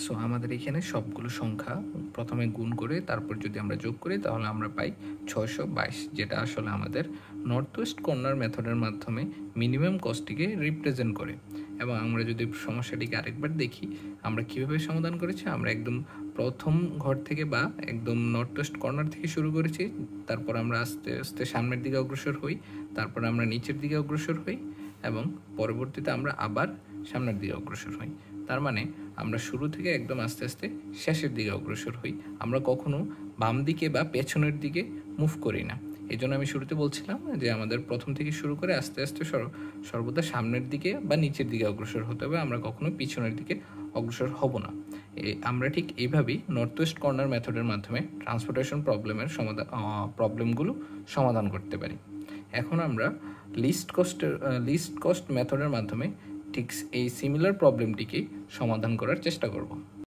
So আমাদের এখানে সবগুলো সংখ্যা প্রথমে গুণ করে তারপর যদি আমরা যোগ করি তাহলে আমরা পাই 622, যেটা আসলে আমাদের নর্থ ওয়েস্ট কর্নার মেথডের মাধ্যমে মিনিমাম কস্টটিকে রিপ্রেজেন্ট করে। এবং আমরা যদি সমস্যাটিকে আরেকবার দেখি আমরা কীভাবে সমাধান করেছি, আমরা একদম প্রথম ঘর থেকে বা একদম নর্থ ওয়েস্ট কর্নার থেকে শুরু করেছি, তারপর আমরা আস্তে আস্তে সামনের দিকে অগ্রসর হই, তারপর আমরা নিচের দিকে অগ্রসর হই এবং পরবর্তীতে আমরা আবার সামনের দিকে অগ্রসর হই। তার মানে আমরা শুরু থেকে একদম আস্তে আস্তে শেষের দিকে অগ্রসর হই, আমরা কখনো বাম দিকে বা পেছনের দিকে মুভ করি না। এই জন্য আমি শুরুতে বলছিলাম যে আমাদের প্রথম থেকে শুরু করে আস্তে আস্তে সর্বদা সামনের দিকে বা নিচের দিকে অগ্রসর হতে হবে, আমরা কখনো পিছনের দিকে অগ্রসর হব না। আমরা ঠিক এইভাবেই নর্থ ওয়েস্ট কর্নার মেথডের মাধ্যমে ট্রান্সপোর্টেশন প্রবলেমগুলো সমাধান করতে পারি। এখন আমরা লিস্ট কস্ট মেথডের মাধ্যমে ঠিক এই সিমিলার প্রবলেমটিকে সমাধান করার চেষ্টা করব।